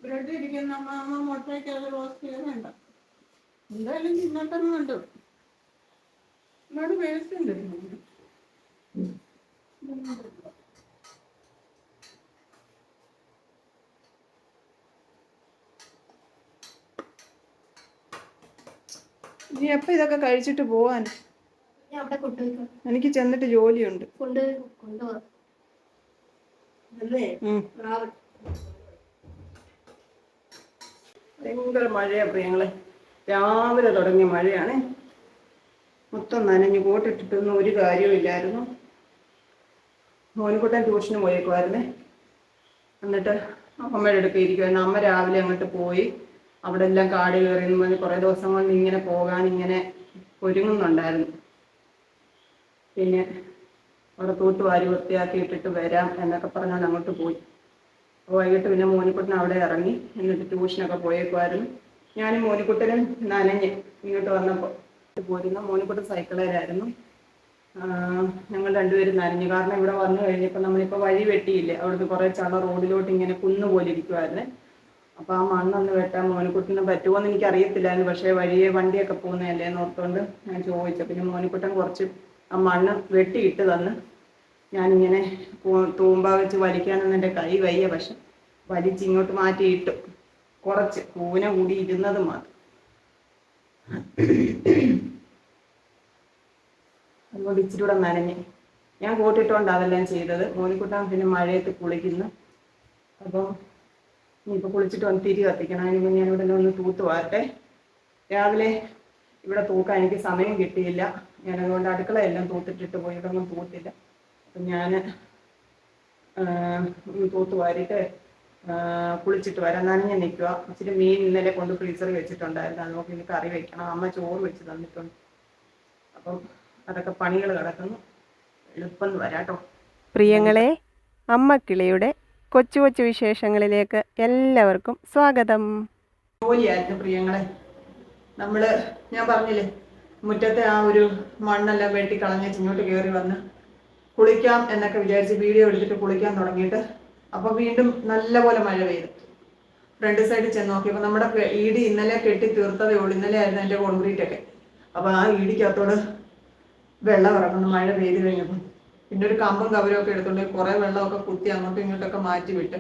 Bread ഇരിക്കുന്ന അമ്മ മുട്ടയ്ക്ക് അത് റോസ്റ്റ് ചെയ്യണ്ട. എന്തായാലും തിന്നട്ടെന്നുണ്ട്. എന്നോട് വേസ്റ്റ് ഉണ്ട്. നീ എപ്പോ ഇതൊക്കെ കഴിച്ചിട്ട് പോവാൻ? എനിക്ക് ചെന്നിട്ട് ജോലിയുണ്ട്. ഭയങ്കര മഴയാ പ്രിയങ്ങളെ. രാവിലെ തുടങ്ങിയ മഴയാണ്. മൊത്തം നനഞ്ഞു. കോട്ടിട്ടിട്ടൊന്നും ഒരു കാര്യവും ഇല്ലായിരുന്നു. മോനിക്കുട്ടൻ ട്യൂഷന് പോയേക്കുമായിരുന്നേ. എന്നിട്ട് അമ്മയുടെ അടുത്ത് ഇരിക്കുമായിരുന്നു. അമ്മ രാവിലെ അങ്ങോട്ട് പോയി. അവിടെ എല്ലാം കാട് കയറിയെന്ന് പറഞ്ഞ് കുറേ ദിവസം കൊണ്ട് ഇങ്ങനെ പോകാൻ ഇങ്ങനെ ഒരുങ്ങുന്നുണ്ടായിരുന്നു. പിന്നെ അവിടെ തൂത്തുവാരി വൃത്തിയാക്കി ഇട്ടിട്ട് വരാം എന്നൊക്കെ പറഞ്ഞാൽ അങ്ങോട്ട് പോയി. വൈകിട്ട് പിന്നെ മോനിക്കുട്ടൻ അവിടെ ഇറങ്ങി. എന്നിട്ട് ട്യൂഷനൊക്കെ പോയേക്കുമായിരുന്നു. ഞാനും മോനിക്കുട്ടനും നനഞ്ഞ് ഇങ്ങോട്ട് വന്നപ്പോൾ പോരുന്നു. മോനിക്കുട്ടൻ സൈക്കിളിലായിരുന്നു. ഞങ്ങൾ രണ്ടുപേരും നനഞ്ഞു. കാരണം ഇവിടെ വന്നു കഴിഞ്ഞപ്പോൾ നമ്മളിപ്പോൾ വഴി വെട്ടിയില്ലേ, അവിടുന്ന് കുറേ ചള റോഡിലോട്ട് ഇങ്ങനെ കുന്നുപോലെ ഇരിക്കുമായിരുന്നേ. അപ്പോൾ ആ മണ്ണൊന്ന് വെട്ടാൻ മോനിക്കുട്ടന് പറ്റുമോ എന്ന് എനിക്ക് അറിയത്തില്ലായിരുന്നു. പക്ഷേ വഴിയെ വണ്ടിയൊക്കെ പോകുന്നതല്ലേ എന്ന് ഓർത്തുകൊണ്ട് ഞാൻ ചോദിച്ചു. പിന്നെ മോനിക്കുട്ടൻ കുറച്ച് ആ മണ്ണ് വെട്ടിയിട്ട് തന്ന്. ഞാനിങ്ങനെ തൂമ്പ വെച്ച് വലിക്കാനൊന്നും എൻ്റെ കൈ വയ്യ. പക്ഷെ വലിച്ചിങ്ങോട്ട് മാറ്റിയിട്ടു. കുറച്ച് കൂന കൂടി ഇരുന്നത് മാത്രം. അതുകൊണ്ട് ഇച്ചിരി കൂടെ നനഞ്ഞ്. ഞാൻ കോട്ടിട്ടുകൊണ്ട് അതെല്ലാം ചെയ്തത്. മോനിക്കുട്ടൻ പിന്നെ മഴയത്ത് കുളിക്കുന്നു. അപ്പം ഇനിയിപ്പോൾ കുളിച്ചിട്ട് വന്ന് തിരി കത്തിക്കണം. അതിന് മുന്നേ ഞാനിവിടെ ഒന്ന് തൂത്ത് വാരട്ടെ. രാവിലെ ഇവിടെ തൂക്കാൻ എനിക്ക് സമയം കിട്ടിയില്ല. ഞാനതുകൊണ്ട് അടുക്കളയെല്ലാം തൂത്തിട്ടിട്ട് പോയി. ഇതൊന്നും തൂത്തില്ല. അപ്പം ഞാൻ തൂത്ത് വാരിയിട്ട് കുളിച്ചിട്ട് വരാൻ. നനഞ്ഞ് നിൽക്കുക. ഇച്ചിരി മീൻ ഇന്നലെ കൊണ്ട് ഫ്രീസറിൽ വെച്ചിട്ടുണ്ടായിരുന്നു. അത് നോക്കി ഇനി കറി വെക്കണം. അമ്മ ചോറ് വെച്ച് തന്നിട്ടുണ്ട്. അപ്പം അതൊക്കെ പണികൾ കിടക്കുന്നു. എളുപ്പം വരാട്ടോ പ്രിയങ്ങളെ. അമ്മക്കിളിയുടെ കൊച്ചു കൊച്ചു വിശേഷങ്ങളിലേക്ക് എല്ലാവർക്കും സ്വാഗതം. ജോലിയായിരുന്നു പ്രിയങ്ങളെ. ഞാൻ പറഞ്ഞില്ലേ, മുറ്റത്തെ ആ ഒരു മണ്ണെല്ലാം വെട്ടി കളഞ്ഞ് ഇങ്ങോട്ട് കയറി വന്ന് കുളിക്കാം എന്നൊക്കെ വിചാരിച്ച് വീഡിയോ എടുത്തിട്ട് കുളിക്കാൻ തുടങ്ങിയിട്ട് അപ്പോൾ വീണ്ടും നല്ലപോലെ മഴ പെയ്തു. ഫ്രണ്ട് സൈഡിൽ ചെന്ന് നോക്കിയപ്പോൾ നമ്മുടെ ഈടി ഇന്നലെ കെട്ടി തീർത്തതേ ഉള്ളൂ. ഇന്നലെ ആയിരുന്നു എൻ്റെ കോൺക്രീറ്റ് ഒക്കെ. അപ്പോൾ ആ ഈടിക്കകത്തോട് വെള്ളം ഇറങ്ങുന്നു മഴ പെയ്ത് കഴിഞ്ഞപ്പോൾ. പിന്നെ ഒരു കമ്പും കവരും ഒക്കെ എടുത്തുകൊണ്ട് കുറേ വെള്ളമൊക്കെ കുത്തി അങ്ങോട്ടും ഇങ്ങോട്ടൊക്കെ മാറ്റി വിട്ട്.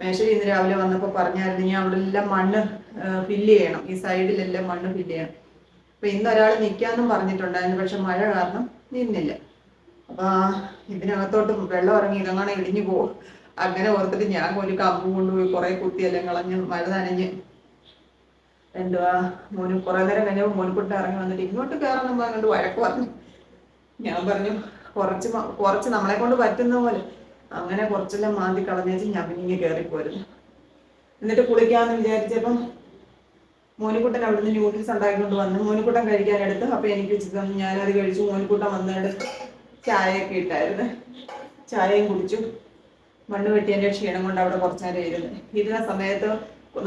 മേശയിൽ ഇന്ന് രാവിലെ വന്നപ്പോൾ പറഞ്ഞായിരുന്നു ഇനി അവിടെ എല്ലാം മണ്ണ് ഫില്ല് ചെയ്യണം. ഈ സൈഡിലെല്ലാം മണ്ണ് ഫില്ല് ചെയ്യണം. അപ്പോൾ ഇന്ന് ഒരാൾ നിൽക്കാമെന്നും പറഞ്ഞിട്ടുണ്ടായിരുന്നു. പക്ഷെ മഴ കാരണം നിന്നില്ല. അപ്പോൾ ഇതിനകത്തോട്ട് വെള്ളം ഇറങ്ങി ഇതങ്ങനെ ഇടിഞ്ഞു പോകും അങ്ങനെ ഓർത്തിട്ട് ഞാൻ ഒരു കമ്പ് കൊണ്ടുപോയി കുറേ കുത്തിയെല്ലാം കളഞ്ഞ് മഴ നനഞ്ഞ് കുറേ നേരം കഴിഞ്ഞപ്പോൾ മോനിക്കുട്ടൻ ഇറങ്ങി വന്നിട്ട് ഇങ്ങോട്ട് കയറണം അങ്ങോട്ട് വഴക്ക് പറഞ്ഞു. ഞാൻ പറഞ്ഞു കുറച്ച് നമ്മളെ കൊണ്ട് പറ്റുന്ന പോലെ. അങ്ങനെ കുറച്ചെല്ലാം മാന്തി കളഞ്ഞേച്ച് ഞാൻ പിന്നെ ഇങ്ങനെ കയറിപ്പോയിരുന്നു. എന്നിട്ട് കുളിക്കാമെന്ന് വിചാരിച്ചപ്പം മോനിക്കുട്ടൻ അവിടുന്ന് ന്യൂഡിൽസ് ഉണ്ടാക്കിക്കൊണ്ട് വന്ന് മോനിക്കുട്ടൻ കഴിക്കാനെടുത്ത്. അപ്പോൾ എനിക്ക് വെച്ച് തന്നു. ഞാനത് കഴിച്ചു. മോനിക്കുട്ടൻ വന്നെടുത്ത് ചായയൊക്കെ ഇട്ടായിരുന്നു. ചായയും കുടിച്ചു. മണ്ണ് വെട്ടിയതിൻ്റെ ക്ഷീണം കൊണ്ട് അവിടെ കുറച്ച് നേരം ഇരുന്ന സമയത്ത്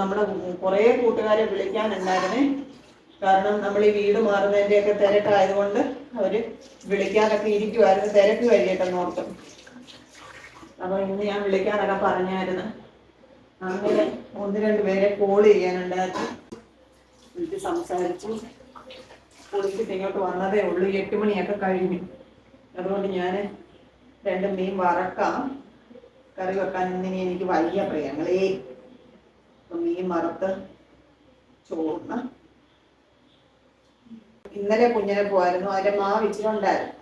നമ്മുടെ കുറേ കൂട്ടുകാരെ വിളിക്കാനുണ്ടായിരുന്നേ. കാരണം നമ്മൾ ഈ വീട് മാറുന്നതിൻ്റെയൊക്കെ തിരക്കായതുകൊണ്ട് അവർ വിളിക്കാനൊക്കെ ഇരിക്കുമായിരുന്നു. തിരക്ക് കഴിയട്ടെന്ന് ഓർത്ത്. അപ്പോൾ ഇന്ന് ഞാൻ വിളിക്കാനൊക്കെ പറഞ്ഞായിരുന്നു. അങ്ങനെ 1-2 പേരെ കോൾ ചെയ്യാനുണ്ടായിരുന്നു. വിളിച്ച് സംസാരിച്ചു. കുളിച്ചിട്ട് ഇങ്ങോട്ട് വന്നതേ ഉള്ളൂ. 8 മണിയൊക്കെ കഴിഞ്ഞു. അതുകൊണ്ട് ഞാൻ 2 മീൻ വറക്കാം. കറി വെക്കാൻ ഇന്നിനി എനിക്ക് വയ്യ പ്രിയങ്ങളേ. അപ്പം മീൻ വറുത്ത് ചോറിന്. ഇന്നലെ കുഞ്ഞിനെ പോയിരുന്നു. അതിൻ്റെ മാവ് ഇച്ചിരി ഉണ്ടായിരുന്നു.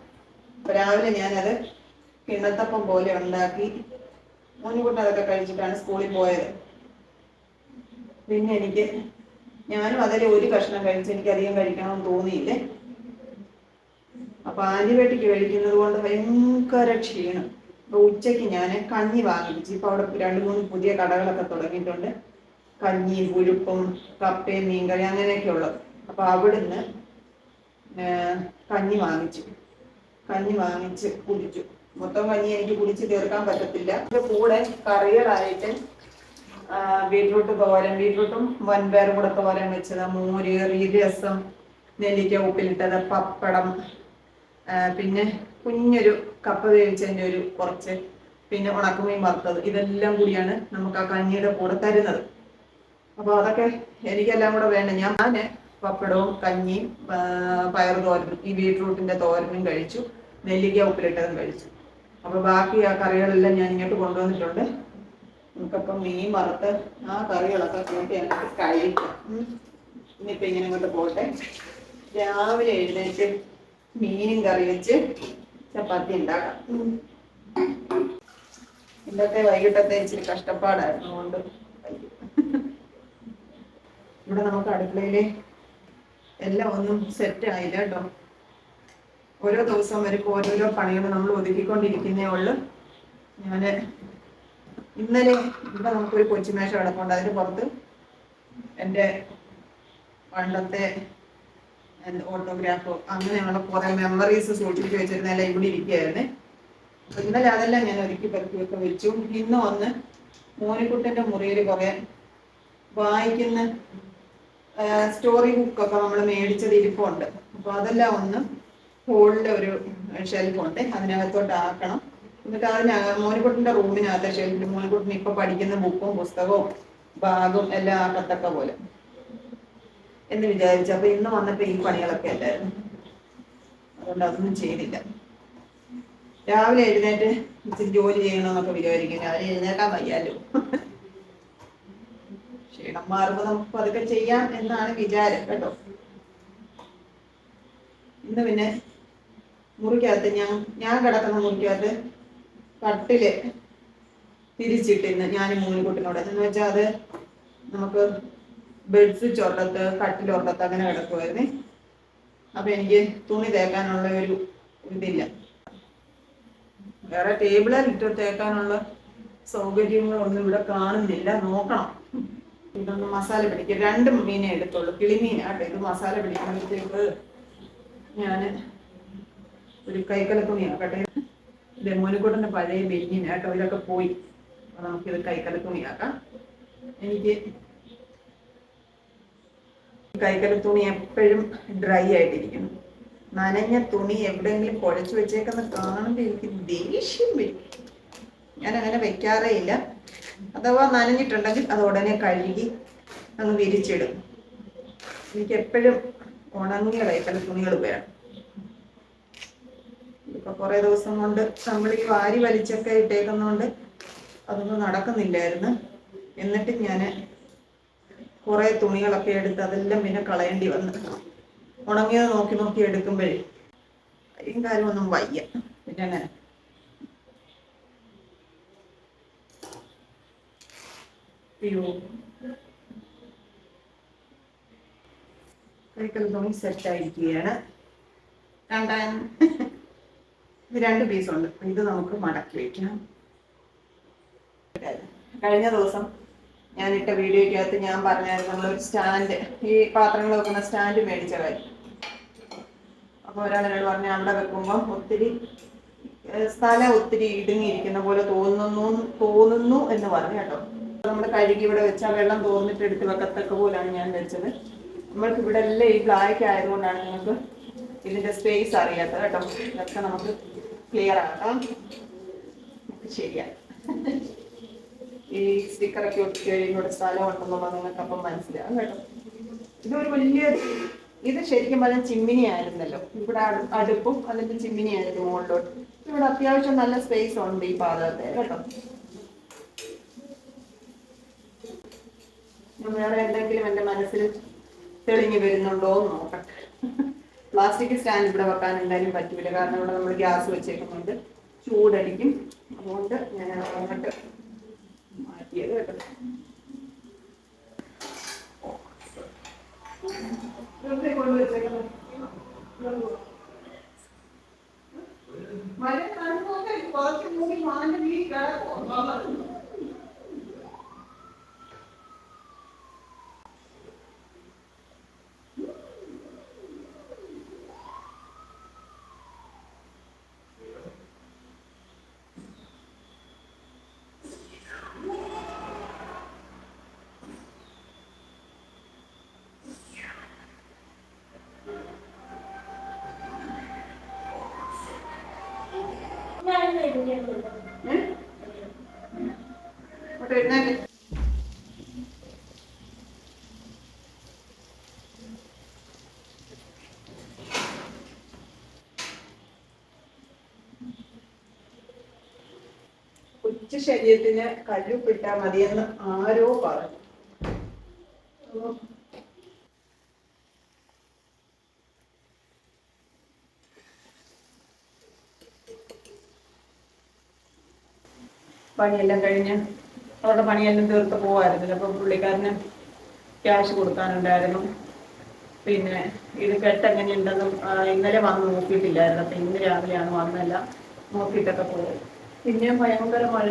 അപ്പോൾ രാവിലെ ഞാനത് കിണ്ണത്തപ്പം പോലെ ഉണ്ടാക്കി. മോനിക്കുട്ടൻ അതൊക്കെ കഴിച്ചിട്ടാണ് സ്കൂളിൽ പോയത്. പിന്നെ ഞാനും അതിൽ ഒരു കഷ്ണം കഴിച്ച് എനിക്കധികം കഴിക്കണമെന്ന് തോന്നിയില്ലേ. അപ്പോൾ ആൻറ്റിബയോട്ടിക് കഴിക്കുന്നത് കൊണ്ട് ഭയങ്കര ക്ഷീണം. അപ്പോൾ ഉച്ചയ്ക്ക് ഞാൻ കഞ്ഞി വാങ്ങിച്ചു. ഇപ്പോൾ അവിടെ 2-3 പുതിയ കടകളൊക്കെ തുടങ്ങിയിട്ടുണ്ട്. കഞ്ഞിയും പുഴുപ്പും കപ്പയും മീൻകറി അങ്ങനെയൊക്കെ ഉള്ളത്. അപ്പോൾ അവിടുന്ന് കഞ്ഞി വാങ്ങിച്ച് കുടിച്ചു. മൊത്തം കഞ്ഞി എനിക്ക് കുടിച്ച് തീർക്കാൻ പറ്റത്തില്ല. അതിൻ്റെ കൂടെ കറികളായിട്ട് ബീട്രൂട്ട് തോരൻ, ബീട്രൂട്ടും വൻപയറും കൂടെ തോരൻ വെച്ചത്, മോര് കറി, രസം, നെല്ലിക്ക ഉപ്പിലിട്ടത്, പപ്പടം, പിന്നെ കുഞ്ഞൊരു കപ്പ വേവിച്ചതിൻ്റെ ഒരു കുറച്ച്, പിന്നെ ഉണക്കമീൻ വറുത്തത്. ഇതെല്ലാം കൂടിയാണ് നമുക്ക് ആ കഞ്ഞിയുടെ കൂടെ തരുന്നത്. അപ്പോൾ അതൊക്കെ എനിക്കെല്ലാം കൂടെ വേണ്ട. ഞാൻ പപ്പടവും കഞ്ഞിയും പയറു തോരനും ഈ ബീട്രൂട്ടിന്റെ തോരനും കഴിച്ചു, നെല്ലിക്ക ഉപ്പിലിട്ടതും കഴിച്ചു. അപ്പോൾ ബാക്കി ആ കറികളെല്ലാം ഞാൻ ഇങ്ങോട്ട് കൊണ്ടുവന്നിട്ടുണ്ട്. നമുക്കപ്പം മീൻ വറുത്ത് ആ കറികളൊക്കെ കൂട്ടി അങ്ങോട്ട് കഴിക്കാം. ഇനിയിപ്പോൾ ഇങ്ങനെ ഇങ്ങോട്ട് പോട്ടെ. രാവിലെ എഴുന്നേറ്റ് മീനും കറി വെച്ച് ചപ്പാത്തി ഉണ്ടാക്കാം. ഇന്നത്തെ വൈകിട്ടത്തെ ഇച്ചിരി കഷ്ടപ്പാടായിരുന്നു കൊണ്ട് ഇവിടെ നമുക്ക് അടുക്കളയില് എല്ലാം ഒന്നും സെറ്റ് ആയില്ല കേട്ടോ. ഓരോ ദിവസം വരുമ്പോൾ ഓരോരോ പണികൾ നമ്മൾ ഒതുക്കിക്കൊണ്ടിരിക്കുന്നേ ഉള്ളു. ഞാന് ഇന്നലെ ഇവിടെ നമുക്കൊരു കൊച്ചുമേശ കിടപ്പുണ്ട്. അതിന് പുറത്ത് എൻ്റെ പണ്ടത്തെ ഓട്ടോഗ്രാഫോ അങ്ങനെയുള്ള കുറെ മെമ്മറീസ് സൂക്ഷിച്ച് വെച്ചിരുന്നെല്ലാം ഇവിടെ ഇരിക്കുകയായിരുന്നേ. അപ്പൊ ഇന്നലെ അതെല്ലാം ഞാൻ ഒരുക്കി പെറുക്കിയൊക്കെ വെച്ചു. ഇന്ന് വന്ന് മോനിക്കുട്ടൻ്റെ മുറിയിൽ കുറെ വായിക്കുന്ന സ്റ്റോറി ബുക്കൊക്കെ നമ്മൾ മേടിച്ചത് ഇരിപ്പുണ്ട്. അപ്പൊ അതെല്ലാം ഒന്ന് ഹോളിലെ ഒരു ഷെൽഫുണ്ട്, അതിനകത്തോട്ട് ആക്കണം. എന്നിട്ട് മോനിക്കുട്ടൻ്റെ റൂമിനകത്തെ ഷെൽഫിൽ മോനിക്കുട്ടൻ ഇപ്പൊ പഠിക്കുന്ന ബുക്കും പുസ്തകവും ബാഗും എല്ലാം ആക്കത്തക്ക പോലെ എന്ന് വിചാരിച്ചു. അപ്പൊ ഇന്ന് വന്നപ്പോ ഈ പണികളൊക്കെ അല്ലായിരുന്നു, അതുകൊണ്ട് അതൊന്നും ചെയ്തില്ല. രാവിലെ എഴുന്നേറ്റ് ഇച്ചിരി ജോലി ചെയ്യണമെന്നൊക്കെ വിചാരിക്കും. രാവിലെ എഴുന്നേക്കാൻ വയ്യാലോ. ക്ഷീണം മാറുമ്പോൾ നമുക്ക് അതൊക്കെ ചെയ്യാം എന്നാണ് വിചാരം കേട്ടോ. ഇന്ന് പിന്നെ മുറിക്കകത്ത് ഞാൻ കിടക്കുന്ന മുറിക്കകത്ത് കട്ടില് തിരിച്ചിട്ടിരുന്നു ഞാൻ മോനിക്കുട്ടനോട്. എന്ന് വെച്ചാൽ അത് നമുക്ക് ബെഡ്സ്വിച്ച് ഒരിടത്ത് കട്ടിലൊരിടത്ത് അങ്ങനെ കിടക്കുമായിരുന്നേ. അപ്പൊ എനിക്ക് തുണി തേക്കാനുള്ള ഒരു ഇതില്ല, വേറെ ടേബിളിലിട്ട് തേക്കാനുള്ള സൗകര്യങ്ങളൊന്നും ഇവിടെ കാണുന്നില്ല. നോക്കണം. ഇതൊന്ന് മസാല പിടിക്കും. 2 മീനേ എടുത്തുള്ളൂ, കിളിമീനാട്ടോ. ഇത് മസാല പിടിക്കുമ്പോഴത്തേക്ക് ഞാൻ ഒരു കൈക്കല തുണി ആക്കട്ടെ. ഇത് മോനിക്കുട്ടൻ്റെ പഴയ ബെന്നിനാട്ടോ, ഇതൊക്കെ പോയി. അപ്പൊ നമുക്കിത് കൈക്കല തുണിയാക്കാം. എനിക്ക് കൈക്കല തുണി എപ്പോഴും ഡ്രൈ ആയിട്ടിരിക്കണം. നനഞ്ഞ തുണി എവിടെയെങ്കിലും കുഴച്ചു വെച്ചേക്കുന്ന കാണുമ്പോൾ എനിക്ക് ദേഷ്യം വരും. ഞാൻ അങ്ങനെ വെക്കാറേ ഇല്ല. അഥവാ നനഞ്ഞിട്ടുണ്ടെങ്കിൽ അത് ഉടനെ കഴുകി അങ്ങ് വിരിച്ചിടും. എനിക്ക് എപ്പോഴും ഉണങ്ങിയ കൈക്കല തുണികൾ വേണം. ഇപ്പൊ കുറെ ദിവസം കൊണ്ട് നമ്മൾ ഈ വാരി വലിച്ചൊക്കെ ഇട്ടേക്കുന്നോണ്ട് അതൊന്നും നടക്കുന്നില്ലായിരുന്നു. എന്നിട്ട് ഞാൻ കുറെ തുണികളൊക്കെ എടുത്ത് അതെല്ലാം പിന്നെ കളയേണ്ടി വന്നു. ഉണങ്ങിയത് നോക്കി നോക്കി എടുക്കുമ്പോഴേ കൈയും കാര്യം ഒന്നും വയ്യ. പിന്നെ അങ്ങനെ കൈക്കൽ തുണി സെറ്റായിരിക്കുകയാണ്. ഇത് 2 പീസുണ്ട്. ഇത് നമുക്ക് മടക്കി വയ്ക്കാം. കഴിഞ്ഞ ദിവസം ഞാനിട്ട വീഡിയോയ്ക്കകത്ത് ഞാൻ പറഞ്ഞായിരുന്നു നമ്മളൊരു സ്റ്റാൻഡ്, ഈ പാത്രങ്ങൾ വെക്കുന്ന സ്റ്റാൻഡ് മേടിച്ച കാര്യം. അപ്പോൾ ഒരാളോട് പറഞ്ഞു അവിടെ വെക്കുമ്പോൾ ഒത്തിരി സ്ഥലം ഒത്തിരി ഇടുങ്ങിയിരിക്കുന്ന പോലെ തോന്നുന്നു എന്ന് പറഞ്ഞു കേട്ടോ. നമ്മൾ കഴുകി ഇവിടെ വെച്ചാൽ വെള്ളം തോന്നിട്ട് എടുത്ത് വെക്കത്തക്ക പോലാണ് ഞാൻ വെച്ചത്. നമ്മൾക്ക് ഇവിടെ എല്ലാം ഈ ബ്ലാക്ക് ആയതുകൊണ്ടാണ് നമുക്ക് ഇതിന്റെ സ്പേസ് അറിയാത്തത് കേട്ടോ. ഇതൊക്കെ നമുക്ക് ക്ലിയർ ആക്കാം. ശരിയാണ്. ഈ സ്റ്റിക്കറൊക്കെ ഒട്ടി കഴിയുമ്പോൾ സ്ഥലം ഉണ്ടെന്നുള്ളത് നിങ്ങൾക്ക് അപ്പം മനസ്സിലാവും കേട്ടോ. ഇതൊരു വലിയ, ഇത് ശരിക്കും പറഞ്ഞാൽ ചിമ്മിനി ആയിരുന്നല്ലോ. ഇവിടെ അടുപ്പും അതിന്റെ ചിമ്മിനി ആയിരുന്നു മുകളിലോട്ട്. ഇവിടെ അത്യാവശ്യം നല്ല സ്പേസ് ഉണ്ട് ഈ പാത്രത്തെ കേട്ടോ. ഞാൻ വേറെ എന്തെങ്കിലും എൻ്റെ മനസ്സിൽ തെളിഞ്ഞു വരുന്നുണ്ടോ എന്ന് നോക്കട്ടെ. പ്ലാസ്റ്റിക് സ്റ്റാൻഡ് ഇവിടെ വെക്കാൻ എന്തായാലും പറ്റൂല, കാരണം ഇവിടെ നമ്മൾ ഗ്യാസ് വെച്ചേക്കുന്നുണ്ട്, ചൂടടിക്കും. അതുകൊണ്ട് ഞാൻ അങ്ങോട്ട് മാറ്റിയത് കേട്ടോ. മഴ കാണുമ്പോൾ കുറച്ച് മൂടി മാറ്റി വീട്ടിൽ കിടക്കും. അങ്ങോട്ട് എഴുന്നേക്ക്. കൊച്ചു ശരീരത്തിന് കല്ലുപ്പിട്ടാൽ മതിയെന്ന് ആരോ പറഞ്ഞു. പണിയെല്ലാം കഴിഞ്ഞ് അവരുടെ പണിയെല്ലാം തീർത്ത് പോവായിരുന്നില്ല. അപ്പം പുള്ളിക്കാരന് ക്യാഷ് കൊടുക്കാനുണ്ടായിരുന്നു. പിന്നെ ഇത് കെട്ടെങ്ങനെയുണ്ടെന്നും ഇന്നലെ വന്ന് നോക്കിയിട്ടില്ലായിരുന്നു. അപ്പം ഇന്ന് രാവിലെയാണ് വന്നെല്ലാം നോക്കിയിട്ടൊക്കെ പോയത്. പിന്നെയും ഭയങ്കര മഴ.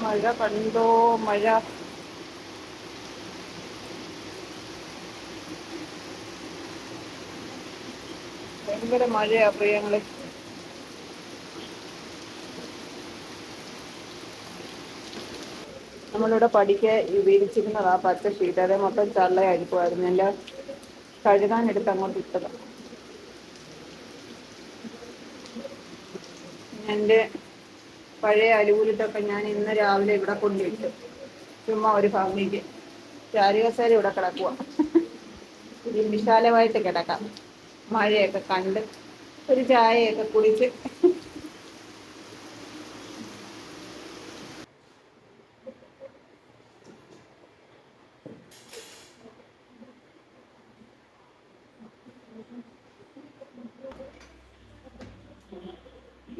മഴ കണ്ടോ മഴ. ഭയങ്കര മഴയാ പ്രിയങ്ങളെ. നമ്മളിവിടെ പടിക്ക് വിരിച്ചിരുന്നതാ പച്ച ഷീറ്റ്. അതേ മൊത്തം ചള്ളയായിരിക്കുമായിരുന്നു. എല്ലാം കഴുകാനെടുത്ത് അങ്ങോട്ട് ഇട്ടത്. എൻ്റെ പഴയ അലൂരിട്ടൊക്കെ ഞാൻ ഇന്ന് രാവിലെ ഇവിടെ കൊണ്ടിട്ടു. ചുമ്മാ ഒരു ഭംഗിക്ക്. ചാരുകസേര ഇവിടെ കിടക്കുക. ഇത് വിശാലമായിട്ട് കിടക്കാം. മഴയൊക്കെ കണ്ട് ഒരു ചായയൊക്കെ കുടിച്ച്.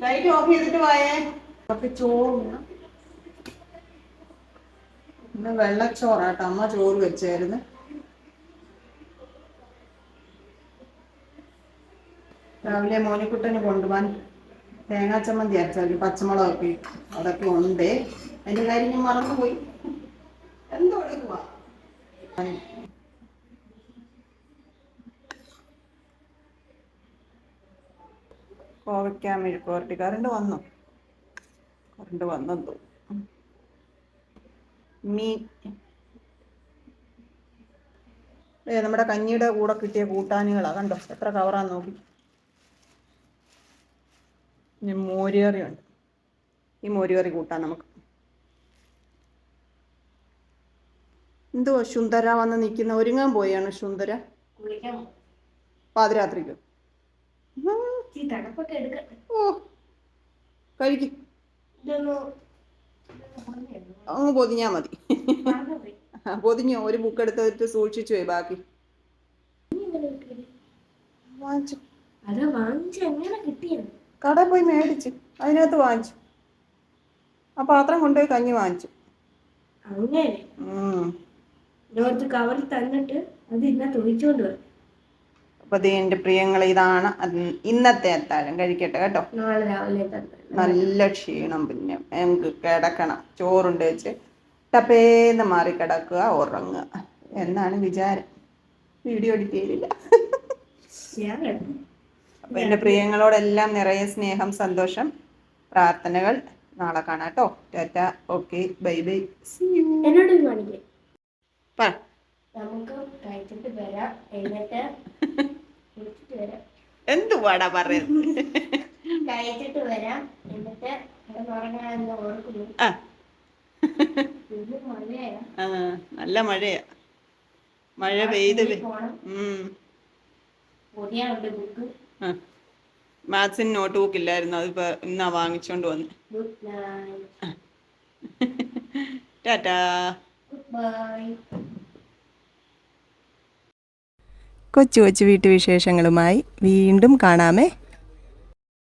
ലൈറ്റ് ഓഫ് ചെയ്തിട്ട് പോയേ. അപ്പൊ ചോറ് ഇന്ന് വെള്ളച്ചോറാട്ടോ. അമ്മ ചോറ് വെച്ചായിരുന്നു. രാവിലെ മോനിക്കുട്ടന് കൊണ്ടുപോകാൻ തേങ്ങാ ചമ്മന്തി അരച്ചാൽ പച്ചമുളകൊക്കെ ഇട്ടു. അതൊക്കെ ഉണ്ട്. അതിന്റെ കാര്യം ഞാൻ മറന്നുപോയി. എന്തോ എടുക്കുക. കോവയ്ക്കാൻ മെഴുക്കുവരട്ടി. കറണ്ട് വന്നു. കറണ്ട് വന്നെന്തോ. മീൻ നമ്മുടെ കഞ്ഞിയുടെ കൂടെ കിട്ടിയ കൂട്ടാനുകളാ. കണ്ടോ എത്ര കവറാന്ന് നോക്കി. ഇനി മോരുകറിയുണ്ട്. ഈ മോരുകറി കൂട്ടാൻ നമുക്ക്. എന്തോ സുന്ദര വന്ന് നിൽക്കുന്ന. ഒരുങ്ങാൻ പോയാണ് സുന്ദര. പാതിരാത്രിക്ക് ഓ കഴിക്കും. അങ്ങ് പൊതിഞ്ഞാ മതി. പൊതിഞ്ഞോ. ഒരു ബുക്ക് എടുത്തിട്ട് സൂക്ഷിച്ചു പോയി. ബാക്കി വാങ്ങിച്ചു. കടയിൽ പോയി മേടിച്ചു. അതിനകത്ത് വാങ്ങിച്ചു. ആ പാത്രം കൊണ്ടുപോയി കഞ്ഞി വാങ്ങിച്ചു. കവറിൽ തന്നിട്ട് അത് ഇതിനകത്ത് ഒഴിച്ചോണ്ട് വരും. അപ്പൊ എന്റെ പ്രിയങ്ങളെ ഇതാണ് ഇന്നത്തെ അത്താഴം. കഴിക്കട്ടെ കേട്ടോ. നാളെ രാവിലെ നല്ല ക്ഷീണം. പിന്നെ ഞങ്ങൾക്ക് കിടക്കണം. ചോറുണ്ട് വെച്ച് ടപ്പേന്ന് മാറി കിടക്കുക, ഉറങ്ങുക എന്നാണ് വിചാരം. വീഡിയോ എഡിറ്റ് ചെയ്തില്ല. അപ്പൊ എന്റെ പ്രിയങ്ങളോടെല്ലാം നിറയെ സ്നേഹം, സന്തോഷം, പ്രാർത്ഥനകൾ. നാളെ കാണാം കേട്ടോ. ടാറ്റ. ഓക്കെ. Bye bye. എന്നോട് നമുക്ക് കഴിച്ചിട്ട് വരാം. എന്നിട്ട് എന്തുവാടാ പറയുന്നത്? കഴിച്ചിട്ട് വരാം. എന്നിട്ട് ഉറങ്ങാനെന്ന് ഓർക്കുന്നു. നല്ല മഴയാ. മഴ പെയ്ത് ബുക്ക് മാത്സിന് നോട്ട് ബുക്ക് ഇല്ലായിരുന്നു. അതിപ്പോ ഇന്നാ വാങ്ങിച്ചോണ്ട് വന്ന്. ടാറ്റാ. ബൈ. കൊച്ചു കൊച്ചു വീട്ടുവിശേഷങ്ങളുമായി വീണ്ടും കാണാമേ.